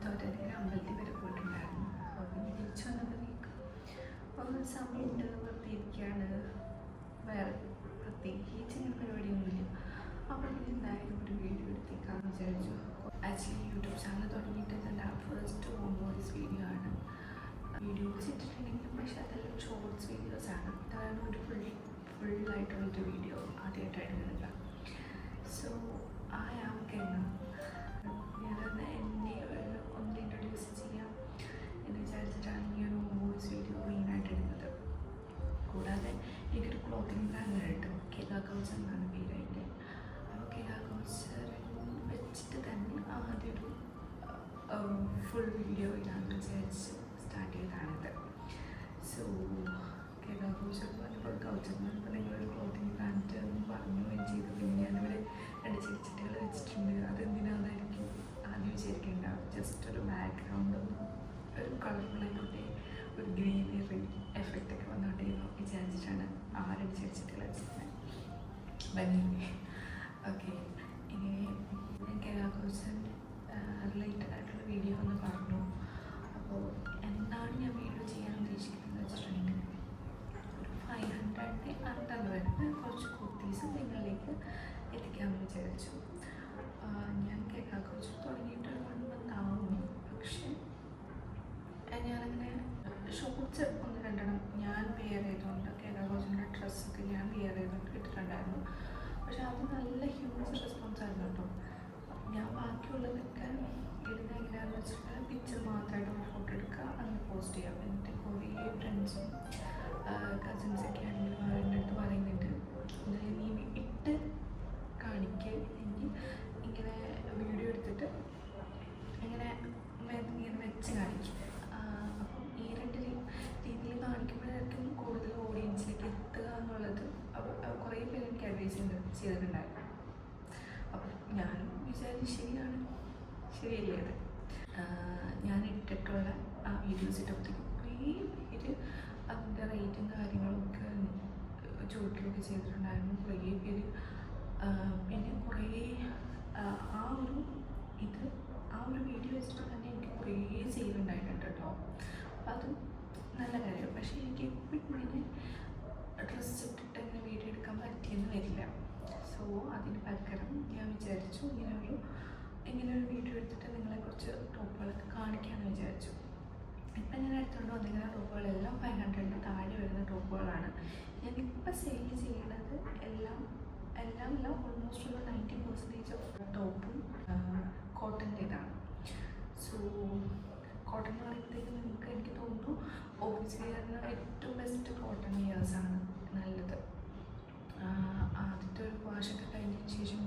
തോറ്റെങ്കിൽ അമ്പലത്തിൽ വരെ പോയിട്ടുണ്ടായിരുന്നു. അപ്പോൾ പിന്നെ തിരിച്ചു വന്നപ്പോഴേക്കും ഒരു സമയമുണ്ട്, വെറുതെ ഇരിക്കുകയാണ്, വേറെ പ്രത്യേകിച്ച് ഇങ്ങനെ പരിപാടിയൊന്നുമില്ല. അപ്പോൾ പിന്നെ എന്തായാലും ഒരു വീഡിയോ എടുത്തേക്കാമെന്ന് വിചാരിച്ചു. ആക്ച്വലി യൂട്യൂബ് ചാനൽ തുടങ്ങിയിട്ട് എൻ്റെ ഫസ്റ്റ് ഹോം വോയിസ് വീഡിയോ ആണ്. വീഡിയോസ് ഇട്ടിട്ടുണ്ടെങ്കിലും പക്ഷേ അതെല്ലാം ഷോർട്സ് വീഡിയോസാണ്. ഇതാണ് ഒരു ഫുള്ളായിട്ടുള്ളൊരു വീഡിയോ ആദ്യമായിട്ടാണ് ഇടുന്നത്. സോ ഐ ആം കെന. ഞാനന്ന് എന്നെ ഒന്ന് ഇൻട്രൊഡ്യൂസ് ചെയ്യാം എന്ന് വിചാരിച്ചിട്ടാണ് ഈ ഒരു ഹോം വോയിസ് വീഡിയോ മെയിനായിട്ട് ഇടുന്നത്. കൂടാതെ എനിക്കൊരു ക്ലോത്തിങ് ബ്രാൻഡ് കിട്ടും, കേക കൗച്ച് എന്നാണ് പേരായിട്ട്. അപ്പോൾ കേക കൗച്ച് വെച്ചിട്ട് തന്നെ ആദ്യം ഒരു ഫുൾ വീഡിയോ ഇടാമെന്ന് വിചാരിച്ച് സ്റ്റാർട്ട് ചെയ്തതാണിത്. സോ കേക കൗച്ച് പറഞ്ഞപ്പോൾ കൗച്ച് എന്ന് പറഞ്ഞപ്പോൾ നിങ്ങളൊരു ക്ലോത്തിങ് ബ്രാൻഡ് എന്ന് പറഞ്ഞു ചെയ്തു. പിന്നെ ഞാനിവിടെ 2 ചെടിച്ചട്ടികൾ വെച്ചിട്ടുണ്ട്. അതെന്തിനാണെന്നായിരിക്കും ആദ്യം വിചാരിക്കേണ്ട. ജസ്റ്റ് ഒരു ബാക്ക്ഗ്രൗണ്ടൊന്നും ഒരു കളർഫുള്ളായിക്കോട്ടെ, ഒരു ഗ്രീനറി എഫക്റ്റൊക്കെ വന്നോട്ടെ എന്ന് വിചാരിച്ചിട്ടാണ് ആ 2 ചെടിച്ചട്ടികൾ വെച്ചിരുന്നത്. ഭംഗി. ഓക്കെ, ഇനി ഞാൻ കേരള റിലേറ്റഡ് ആയിട്ടുള്ള വീഡിയോ ഒന്ന് പറഞ്ഞു. അപ്പോൾ എന്താണ് ഞാൻ വീഡിയോ ചെയ്യാൻ ഉദ്ദേശിക്കുന്നത് വെച്ചിട്ടുണ്ടെങ്കിൽ, ഒരു 500 അടുത്തത് വരുന്ന കുറച്ച് കുർത്തീസ് നിങ്ങളിലേക്ക് എത്തിക്കാമെന്ന് വിചാരിച്ചു. ഞാൻ കേരള കോച്ച് തുടങ്ങിയിട്ട് 1 month ആവുന്നു. പക്ഷേ ഞാനങ്ങനെ ഷോർട്സ് 1-2 ഞാൻ വെയർ ചെയ്തുകൊണ്ട് കേരള കോച്ചിൻ്റെ ഡ്രസ്സൊക്കെ ഞാൻ വെയർ ചെയ്തുകൊണ്ട് ഇട്ടിട്ടുണ്ടായിരുന്നു. പക്ഷെ അത് നല്ല ഹ്യൂജ് റെസ്പോൺസ് ആയിരുന്നു കേട്ടോ. ഞാൻ ബാക്കിയുള്ളതൊക്കെ ഇടുന്ന എങ്ങനെയാണെന്ന് വെച്ചിട്ടുണ്ടെങ്കിൽ പിക്ചർ മാത്രമായിട്ട് ഒരു ഫോട്ടോ എടുക്കുക, അങ്ങനെ പോസ്റ്റ് ചെയ്യാം. എന്നിട്ട് കുറേ ഫ്രണ്ട്സും കസിൻസൊക്കെ ആണെങ്കിലും അവരുടെ അടുത്ത് പറയുന്നുണ്ട്, നീ ഇട്ട് കാണിക്കുക, എനിക്ക് ഇങ്ങനെ വീഡിയോ എടുത്തിട്ട് ഇങ്ങനെ വെച്ച് കാണിക്കും. അപ്പം ഈ 2 രീതിയിൽ കാണിക്കുമ്പോഴായിരിക്കും കൂടുതൽ ഓഡിയൻസിലേക്ക് എത്തുക എന്നുള്ളത് കുറേ പേര് എനിക്ക് അഡ്വൈസ് ചെയ്തിട്ടുണ്ടായിരുന്നു. അപ്പം ഞാനും വിചാരിച്ചു ശരിയല്ലേ അത്. ഞാൻ ഇട്ടിട്ടുള്ള ആ വീഡിയോസ് ഇട്ടപ്പോഴത്തേക്കും കുറേ പേര് അതിൻ്റെ റേറ്റും കാര്യങ്ങളൊക്കെ ചോദിക്കുകയൊക്കെ ചെയ്തിട്ടുണ്ടായിരുന്നു. കുറേ പേര് പിന്നെ കുറേ ആ ഒരു വീഡിയോ വെച്ചിട്ട് തന്നെ എനിക്ക് കുറേ സെയിലുണ്ടായിട്ടുണ്ട് കേട്ടോ. അപ്പം അത് നല്ല കാര്യം. പക്ഷേ എനിക്ക് എപ്പോഴും ഇങ്ങനെ ഡ്രസ്സ് ഇട്ടിട്ട് ഇങ്ങനെ വീഡിയോ എടുക്കാൻ പറ്റിയെന്ന് വരില്ല. സോ അതിന് പകരം ഞാൻ വിചാരിച്ചു ഇങ്ങനെ ഒരു വീഡിയോ എടുത്തിട്ട് നിങ്ങളെ കുറച്ച് ടോപ്പുകളൊക്കെ കാണിക്കാമെന്ന് വിചാരിച്ചു. ഇപ്പം ഞാൻ എടുത്തുകൊണ്ട് വന്നിരിക്കുന്ന ടോപ്പുകളെല്ലാം 500 താഴെ വരുന്ന ടോപ്പുകളാണ്. ഞാനിപ്പോൾ സെയിൽ ചെയ്യുന്നത് എല്ലാം ഓൾമോസ്റ്റ് ഒരു 90% ഓഫ് ടോപ്പും കോട്ടൻ്റെ ഇതാണ്. സോ കോട്ടൺ എന്ന് പറയുമ്പോഴത്തേക്ക് നിങ്ങൾക്ക് എനിക്ക് തോന്നുന്നു ഓഫീസ് വെയറിന് ഏറ്റവും ബെസ്റ്റ് കോട്ടൺ വെയേഴ്സാണ് നല്ലത്. ആദ്യത്തെ ഒരു വാഷൊക്കെ കഴിഞ്ഞതിന് ശേഷം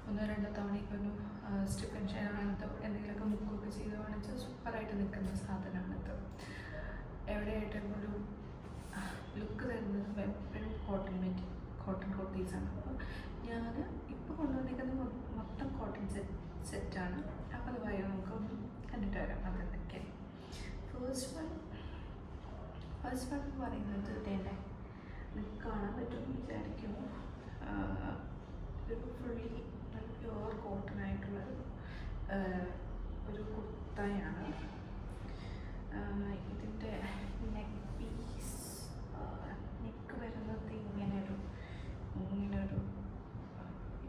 1-2 തവണയൊക്കെ ഒരു സ്റ്റിഫ് ആൻഡ് ഷൈൻ അങ്ങനത്തെ എന്തെങ്കിലുമൊക്കെ മുക്കൊക്കെ ചെയ്ത് കാണിച്ചാൽ സൂപ്പറായിട്ട് നിൽക്കുന്ന സാധനമാണിത്. എവിടെയായിട്ടും ഒരു ലുക്ക് തരുന്നത് എപ്പോഴും കോട്ടൺ കുർത്തീസാണ്. അപ്പോൾ ഞാൻ ഇപ്പോൾ കൊണ്ടുവന്നിരിക്കുന്നത് മൊത്തം കോട്ടൺ സെറ്റാണ്. അപ്പോൾ അത് പറയാം, നമുക്കൊന്ന് കണ്ടിട്ട് വരാം അതെന്തൊക്കെ. ഫസ്റ്റ് വൺ എന്ന് പറയുന്നത് തന്നെ നിങ്ങൾക്ക് കാണാൻ പറ്റുമെന്ന് വിചാരിക്കുന്നു. ഒരു ഫുള്ളി നല്ല പ്യുവർ കോട്ടൺ ആയിട്ടുള്ള ഒരു കുർത്തയാണ്. ഇതിൻ്റെ നെക്ക് വരുന്നത് ഇങ്ങനൊരു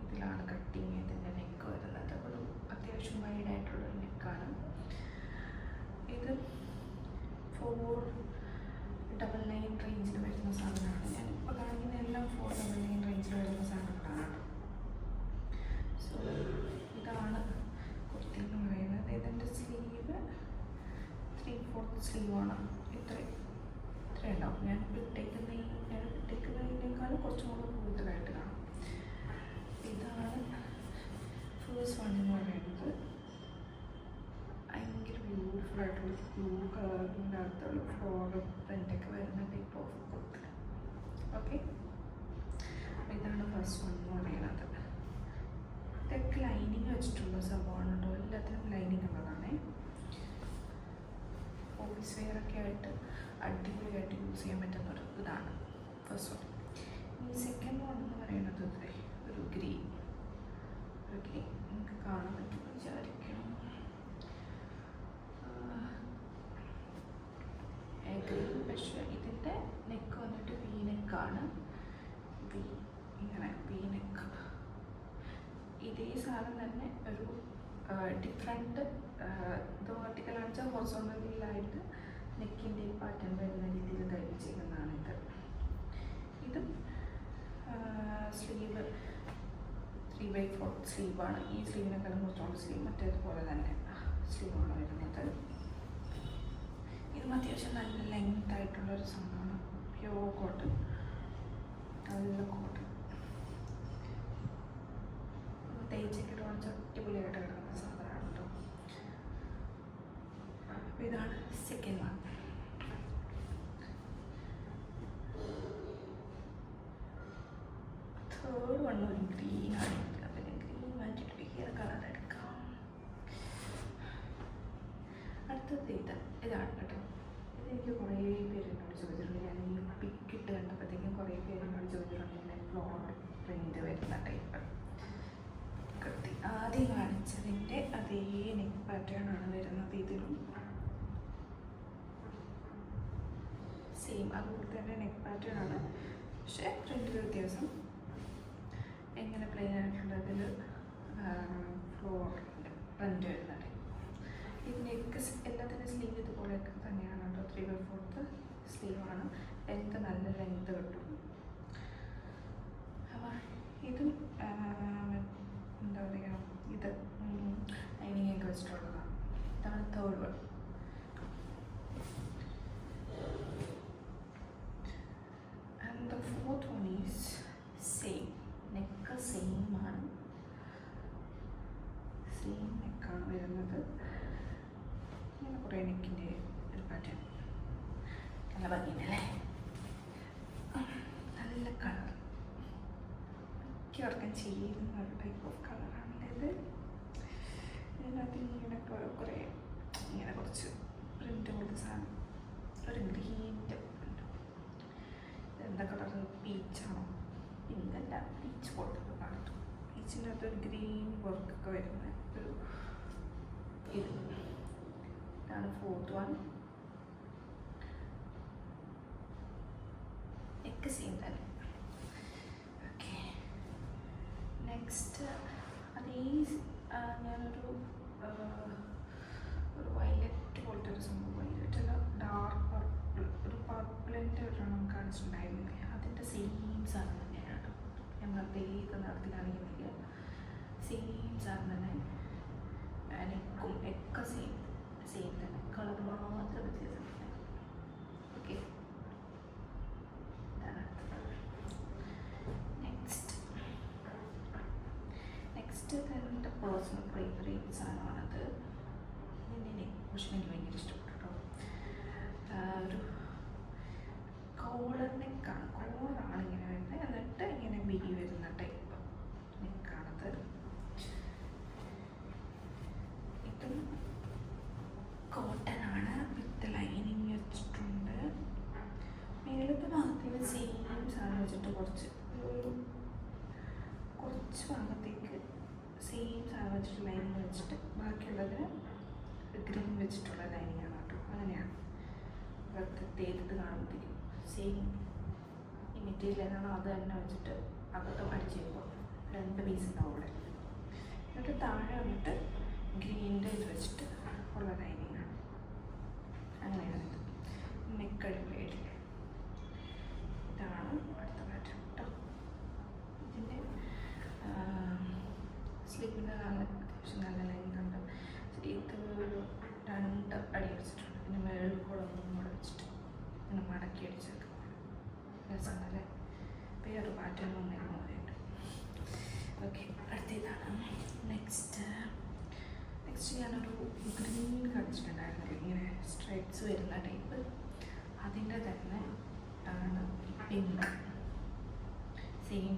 ഇതിലാണ് കട്ടിങ്. ഇതിൻ്റെ നെക്ക് വരുന്നത് ഒരു അത്യാവശ്യം വൈഡായിട്ടുള്ളൊരു നെക്കാണ്. ഇത് 499 റേഞ്ചിൽ വരുന്ന സാധനമാണ്. ഞാനിപ്പോൾ കാണിക്കുന്ന എല്ലാം 499 റേഞ്ചിൽ വരുന്ന സാധനങ്ങളാണ്. സോ ഇതാണ് കുർത്തി എന്ന് പറയുന്നത്. ഇതിൻ്റെ സ്ലീവ് 3/4 സ്ലീവാണ്. ഇത്രയും ഉണ്ടാവും. ഞാൻ ഇട്ടേക്കുന്നതിനേക്കാളും കുറച്ചും കൂടെ കൂടുതലായിട്ട് കാണും. ഇതാണ് ഫസ്റ്റ് വൺ എന്ന് പറയുന്നത്. ഭയങ്കര ബ്യൂട്ടിഫുൾ ആയിട്ടുള്ള ബ്ലൂ കളറിൻ്റെ അടുത്തുള്ള ഫ്ലോറൽ പ്രിൻ്റൊക്കെ വരുന്ന ടൈപ്പ് ഓഫ് കുർത്ത. ഓക്കെ, ഇതാണ് ഫസ്റ്റ് വൺ എന്ന് പറയുന്നത്. ഇതൊക്കെ ലൈനിങ് വെച്ചിട്ടുള്ള സംഭവമാണ് കേട്ടോ. എല്ലാത്തിനും ലൈനിങ് ഉള്ളതാണേ. ഓഫീസ് വെയറൊക്കെ ആയിട്ട് അടിപൊളിയായിട്ട് യൂസ് ചെയ്യാൻ പറ്റുന്നൊരു ഇതാണ് ഫസ്റ്റ് വൺ. ഈ സെക്കൻഡ് വൺ എന്ന് പറയുന്നത് ഒരു ഗ്രീൻ നിങ്ങൾക്ക് കാണാൻ പറ്റുമെന്ന് വിചാരിക്കണം. നെക്കാണ്. ഇങ്ങനെ വി നെക്ക്. ഇതേ സാധനം തന്നെ ഒരു ഡിഫറെൻറ്റ് ഇത് വെർട്ടിക്കലാണെന്ന് വെച്ചാൽ ഹൊറിസോണ്ടലിലായിട്ട് നെക്കിൻ്റെ പാറ്റേൺ വരുന്ന രീതിയിൽ തയ്പ്പിച്ചിരിക്കുന്നതാണ് ഇത്. ഇതും സ്ലീവ് 3/4 സ്ലീവാണ്. ഈ സ്ലീവിനേക്കാളും കുറച്ചുകൊണ്ട് സ്ലീവ് മറ്റേതുപോലെ തന്നെ സ്ലീവാണ് വരുന്നത്. ഇതും അത്യാവശ്യം നല്ല ലെങ്ത് ആയിട്ടുള്ളൊരു സംഭവമാണ്. പ്യോർ കോട്ടൺ, നല്ല കോട്ടൺ. തേച്ചൊക്കെ ഇടുവാണെന്ന് അടിപൊളിയായിട്ട് കിടക്കുന്ന സാധനമാണ് കേട്ടോ. അപ്പോൾ ഇതാണ് സെക്കൻഡ് വൺ. തേർഡ് വൺ ഒരു ഗ്രീനാണ്. പിന്നെ ഗ്രീൻ മാറ്റിയിട്ട് വേറെ കളർ എടുക്കാം. അടുത്തത് ഇതാണ് കേട്ടോ. ഇതെനിക്ക് കുറേ പേര് എന്നോട് ചോദിച്ചിട്ടുണ്ട്. ഞാൻ ഈ പിക്കിട്ട് കണ്ടപ്പോഴത്തേക്കും കുറേ പേര് എന്നോട് ചോദിച്ചിട്ടുണ്ട് ഇങ്ങനെ ഫ്ലോറൽ പ്രിൻ്റ് വരുന്ന ടൈപ്പ്. ആദ്യം കാണിച്ചതിൻ്റെ അതേ നെക്ക് പാറ്റേൺ ആണ് വരുന്നത്. ഇതിലും സെയിം അതുപോലെ തന്നെ നെക്ക് പാറ്റേൺ ആണ്, പക്ഷേ പ്രിൻ്റിൽ വ്യത്യാസം. എങ്ങനെ പ്ലെയിൻ ആയിട്ടുള്ളതിൽ ഫ്ലോർ പ്രിൻ്റ് വരുന്നുണ്ട്. ഈ നെക്ക് എല്ലാത്തിൻ്റെ സ്ലീവ് ഇതുപോലെയൊക്കെ തന്നെയാണ് കേട്ടോ. 3/4 സ്ലീവാണ്. ലെങ്ത് നല്ല ലെങ്ത് കിട്ടും. അപ്പോൾ ഇതും എന്താ പറയുക, ഇത് ലൈനിങ്ങൊക്കെ വെച്ചിട്ടുള്ളതാണ്. ഇതാണ് third one. And the fourth one is same. Neck same ആണ്. സെയിം നെക്കാണ് വരുന്നത്. ഇങ്ങനെ കുറേ നെക്കിൻ്റെ ഒരു പാറ്റേൺ. നല്ല ഭംഗിയുണ്ടല്ലേ. നല്ല കളർ, മിക്കവർക്കും ചെയ്യുന്ന ഒരു ടൈപ്പ് ഓഫ് കളറാണല്ലേ ഇത്. ഇതിനകത്ത് ഇങ്ങനെ കുറേ ഇങ്ങനെ കുറച്ച് പ്രിൻ്റ് പോലത്തെ സാധനം, ഒരു ഗ്രീൻ്റെ പ്രിൻ്റ്. ഇതെന്താ കളർ? പീച്ചാണോ? പിങ്കല്ല, പീച്ച് പോലത്തെ കാണും. പീച്ചിൻ്റെ അകത്ത് ഒരു ഗ്രീൻ വർക്കൊക്കെ വരുന്ന ഒരു ഇത്. ഇതാണ് ഫോർത്ത് വൺ. നെക്ക് സെയിം തന്നെ. ഓക്കെ, നെക്സ്റ്റ് അതേ ഞാനൊരു വയലറ്റ് പോലത്തെ ഒരു സംഭവം, വയലറ്റ് അല്ല ഡാർക്ക് പർപ്പിൾ, ഒരു പർപ്പിളിൻ്റെ ഒരെണ്ണം കാണിച്ചിട്ടുണ്ടായിരുന്നില്ലേ, അതിൻ്റെ സെയിം സാധനം തന്നെയാണ്. ഞാൻ പ്രത്യേക നടത്തി കാണിക്കുന്നില്ല. സെയിം സാധനം തന്നെ. നെക്കും ഒക്കെ സെയിം തന്നെ. കളർ മാത്രം വ്യത്യാസം തന്നെ. ഓക്കെ, നെക്സ്റ്റ് എൻ്റെ പേഴ്സണൽ ഫേവറേറ്റ് സാധനമാണത്. ഇതിൻ്റെ നെക്ക് പോർഷൻ എനിക്ക് ഭയങ്കര ഇഷ്ടപ്പെട്ടു കേട്ടോ. ഒരു കോളർ നെക്കാണ്. കോളറാണ് ഇങ്ങനെ വരുന്നത്, എന്നിട്ട് ഇങ്ങനെ ബിഗി വരുന്ന ടൈപ്പ് നെക്കാണത്. ഇതും കോട്ടൺ ആണ്, വിത്ത് ലൈനിങ് വെച്ചിട്ടുണ്ട്. മേലത്തെ ഭാഗത്തിന് സെയിം സാധനം വെച്ചിട്ട് കുറച്ച് ഭാഗത്തേക്ക് സെയിം സാധനം വെച്ചിട്ട് ലൈനിങ് വെച്ചിട്ട് ബാക്കിയുള്ളതിന് ഗ്രീൻ വെച്ചിട്ടുള്ള ലൈനിങ് ആണ് കേട്ടോ. അങ്ങനെയാണ് തേത്തത് കാണുമ്പോഴത്തേക്കും സെയിം ഈ മെറ്റീരിയൽ ഏതാണോ അത് തന്നെ വെച്ചിട്ട് അകത്ത് അടിച്ച് കഴിയുമ്പോൾ 2 പീസ് ഉണ്ടാവും അവിടെ. എന്നിട്ട് താഴെ വന്നിട്ട് ഗ്രീൻ്റെ ഇത് വെച്ചിട്ട് ഉള്ള ലൈനിങ് ആണ്. അങ്ങനെയാണ് ഇത്. നെക്കഴിവേടി ഇതാണ് അടുത്ത പാറ്റേൺ കേട്ടോ. ഇതിൻ്റെ സ്ലീവിൻ്റെ അത്യാവശ്യം നല്ല ലെങ്ത് ഉണ്ട്. ഇത് ഒരു 2 അടി അടിച്ചിട്ടുണ്ട്. പിന്നെ മേളിൽ കൂടെ ഒന്നും കൂടെ വെച്ചിട്ട് ഇങ്ങനെ മടക്കി അടിച്ചേക്കും. രസമുണ്ടല്ലേ. വേറൊരു പാറ്റേൺ വന്നിരുന്നു അതുണ്ട്. ഓക്കെ, അടുത്തതാണ് നെക്സ്റ്റ് ഞാനൊരു ഗ്രീൻ കാണിച്ചിട്ടുണ്ടായിരുന്നില്ല, ഇങ്ങനെ സ്ട്രൈപ്സ് വരുന്ന ടൈപ്പ്. അതിൻ്റെ തന്നെ ആണ് പിങ്ക്. സെയിം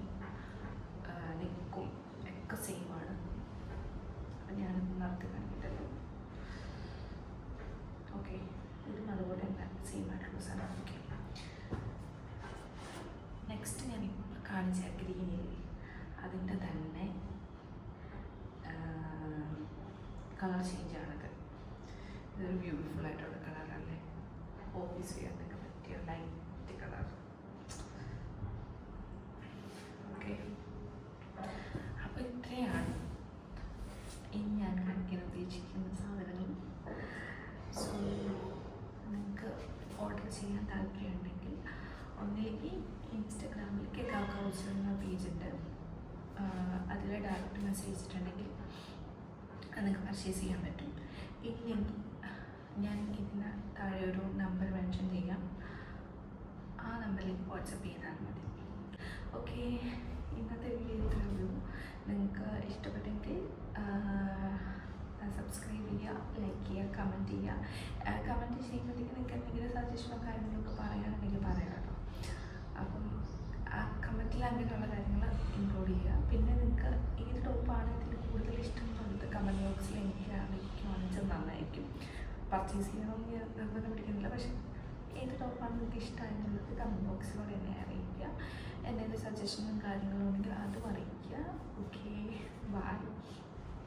നെക്കും ഒക്കെ സെയിം ആണ്. അപ്പം ഞാനിത് നടത്തി കാണിക്കിട്ടല്ലോ. ഓക്കെ, ഇതും അതുപോലെ തന്നെ സെയിം ആയിട്ടുള്ള സാധനം. ഓക്കെ, നെക്സ്റ്റ് ഞാൻ ഇപ്പോൾ കാണിച്ച ഗ്രീനിൽ അതിൻ്റെ തന്നെ കളർ ചേഞ്ചാണിത്. ഇതൊരു ബ്യൂട്ടിഫുൾ ആയിട്ടുള്ള കളറല്ലേ. ഓഫീസ് വെയറിനൊക്കെ പറ്റിയ ലൈറ്റ് കളർ. അല്ലെങ്കിൽ ഇൻസ്റ്റഗ്രാമിൽ കേക്കാ കൗച്ച് എന്ന പേജുണ്ട്, അതിൽ ഡയറക്റ്റ് മെസ്സേജ് ചെയ്തിട്ടുണ്ടെങ്കിൽ നിങ്ങൾക്ക് പർച്ചേസ് ചെയ്യാൻ പറ്റും. ഇല്ലെങ്കിൽ ഞാൻ ഇതിന് താഴെ ഒരു നമ്പർ മെൻഷൻ ചെയ്യാം, ആ നമ്പറിലേക്ക് വാട്സപ്പ് ചെയ്താൽ മതി. ഓക്കെ, ഇന്നത്തെ വീഡിയോ ഇത്രയേ ഉള്ളൂ. നിങ്ങൾക്ക് ഇഷ്ടപ്പെട്ടെങ്കിൽ സബ്സ്ക്രൈബ് ചെയ്യുക, ലൈക്ക് ചെയ്യുക, കമൻറ്റ് ചെയ്യുക. കമൻറ്റ് ചെയ്യുമ്പോഴത്തേക്ക് നിങ്ങൾക്ക് എന്തെങ്കിലും സജഷനോ കാര്യങ്ങളൊക്കെ പറയാനുണ്ടെങ്കിൽ പറയാം കേട്ടോ. അപ്പം ആ കമൻറ്റിൽ അങ്ങനെയുള്ള കാര്യങ്ങൾ ഇൻക്ലൂഡ് ചെയ്യുക. പിന്നെ നിങ്ങൾക്ക് ഏത് ടോപ്പാണ് ഇതിൽ കൂടുതൽ ഇഷ്ടം എന്നുള്ളത് കമൻറ്റ് ബോക്സിൽ എനിക്ക് അറിയിക്കുകയാണെന്ന് നന്നായിരിക്കും. പർച്ചേസ് ചെയ്യണമെന്ന് ഞാൻ നിർബന്ധം പിടിക്കുന്നില്ല, പക്ഷേ ഏത് ടോപ്പാണ് നിങ്ങൾക്ക് ഇഷ്ടമായെന്നുള്ളത് കമൻറ്റ് ബോക്സിലൂടെ എന്നെ അറിയിക്കുക. എന്തെങ്കിലും സജഷനും കാര്യങ്ങളും ഉണ്ടെങ്കിൽ അതും അറിയിക്കുക. Okay, by.